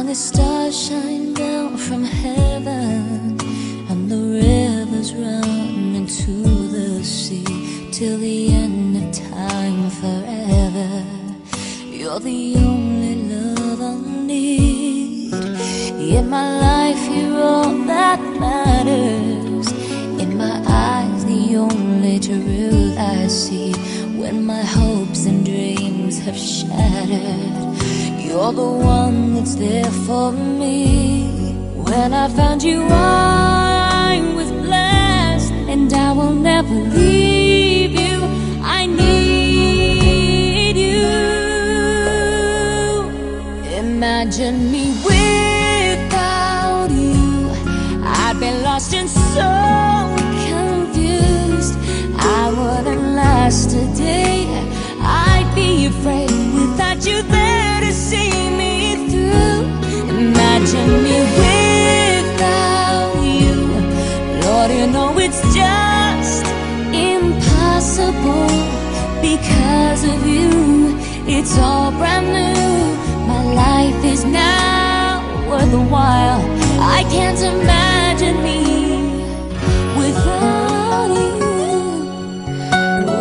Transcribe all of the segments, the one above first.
the stars shine down from heaven and the rivers run into the sea, till the end of time forever. You're the only love I need. In my life you're all that matters. In my eyes the only truth I see. When my hopes and dreams have shattered, you're the one that's there for me. When I found you I was blessed, and I will never leave you. I need you. Imagine me without you. I'd be lost and so confused. I wouldn't last a day. I'd be afraid without you there to see me through. Imagine me without you. Lord, you know it's just impossible. Because of you, it's all brand new. My life is now worth a while. I can't imagine me without you.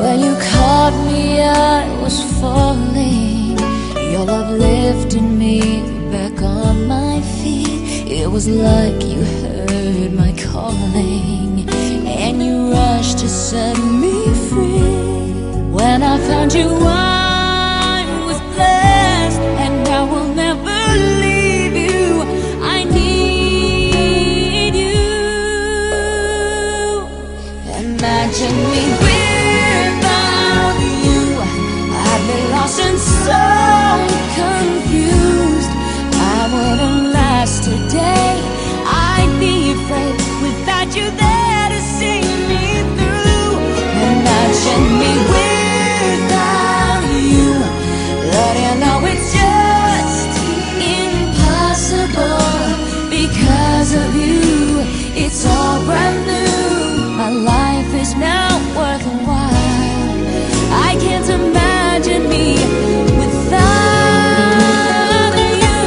When you caught me, I was falling. Your love lifted me back on my feet. It was like you heard my calling, and you rushed to set me free. When I found you I was blessed, and I will never leave you. I need you. Imagine me without you. I'd be lost and so confused. I wouldn't last a day. I'd be afraid without you there to see me through. Imagine me without you. Lord, you know it's just impossible. Because of you, it's all brand new. My life is now worth a while. I can't imagine me without you.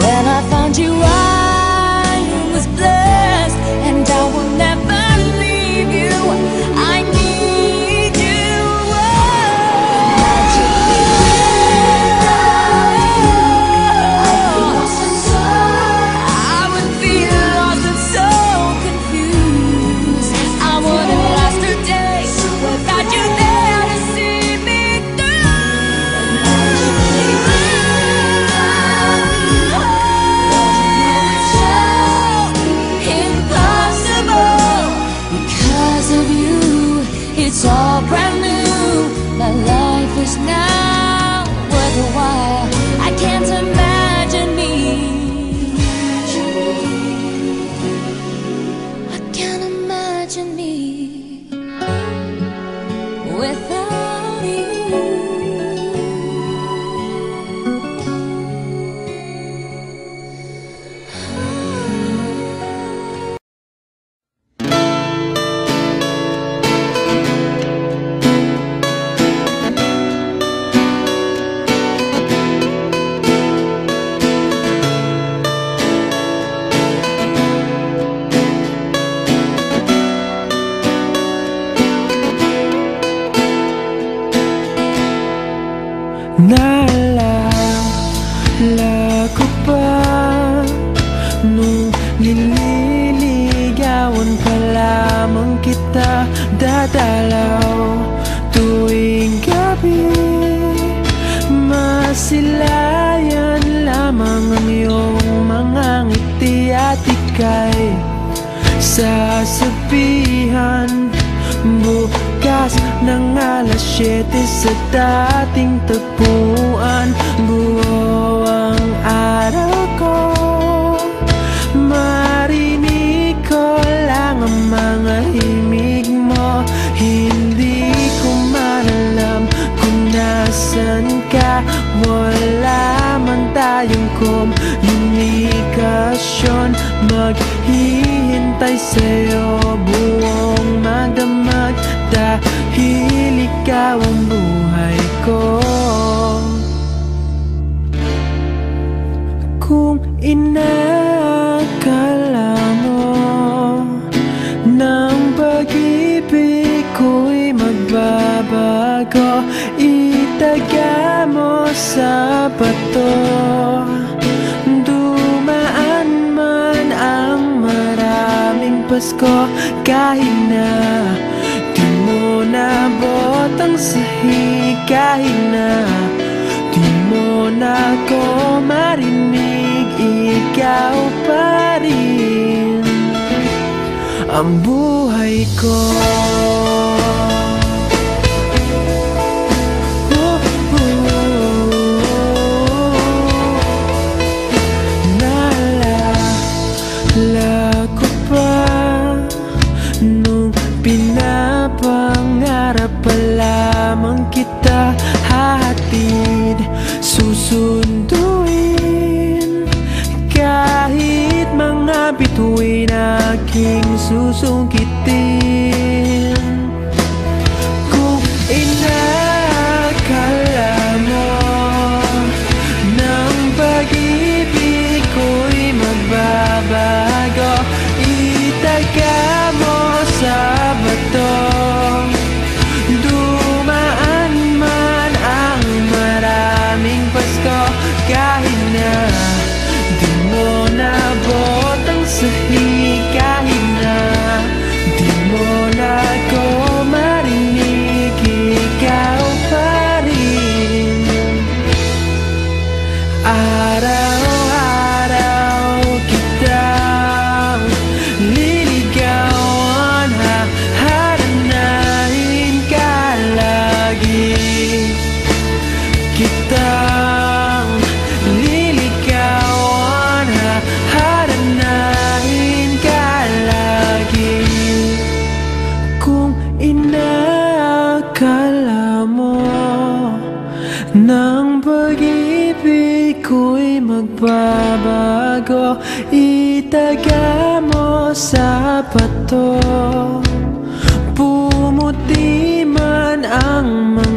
When I found you I was blessed, and I will never leave you. I need you. Imagine me without you. I'd be lost and so I would be lost and so confused. I wouldn't last a day without you there to see me through. Imagine me without you. Lord, you know it's just impossible. Because of you, it's all brand new. My life is now worth a while. I can't imagine me. I can't imagine me without you. Naalala ko pa nung nililigawan pa lamang kita, dadalaw tuwing gabi. Masilayan lamang ang iyong mga ngiti, at ika'y sasabihan bukas ng alas 7 sa dating tagpuan. Buo ang araw ko, marinig ko lang ang mga himig mo. Hindi ko man alam kung nasan ka. Wala man tayong komunikasyon. bakasyon, maghihintay sa'yo buong magdamag, dahil ikaw ang buhay ko. Kung inakala mo ng pag-ibig ko'y magbabago, itaga mo sa bato. Dumaan man ang maraming Pasko, kahit na di mo nabot ang sahig, kahit na di mo na ko marinig, ikaw pa rin ang buhay ko. Naalala ko pa nung pinapangarap pa lamang kita, hahatid, susunduin, kahit mga bituin aking susungkitin. Kung inakala mo ng pag-ibig ko'y magbabago, itaga mo sa bato. Dumaan man ang maraming Pasko, kahit na di mo nabot ang sahig, kahit na di mo na ko marinig, ikaw pa rin. Araw-araw kitang liligawan, haharanahin ka lagi. Kitang liligawan, haharanahin ka lagi. Kung inakala mo ng pag-ibig ko'y magbabago, itaga mo sa bato. Pumuti man ang mga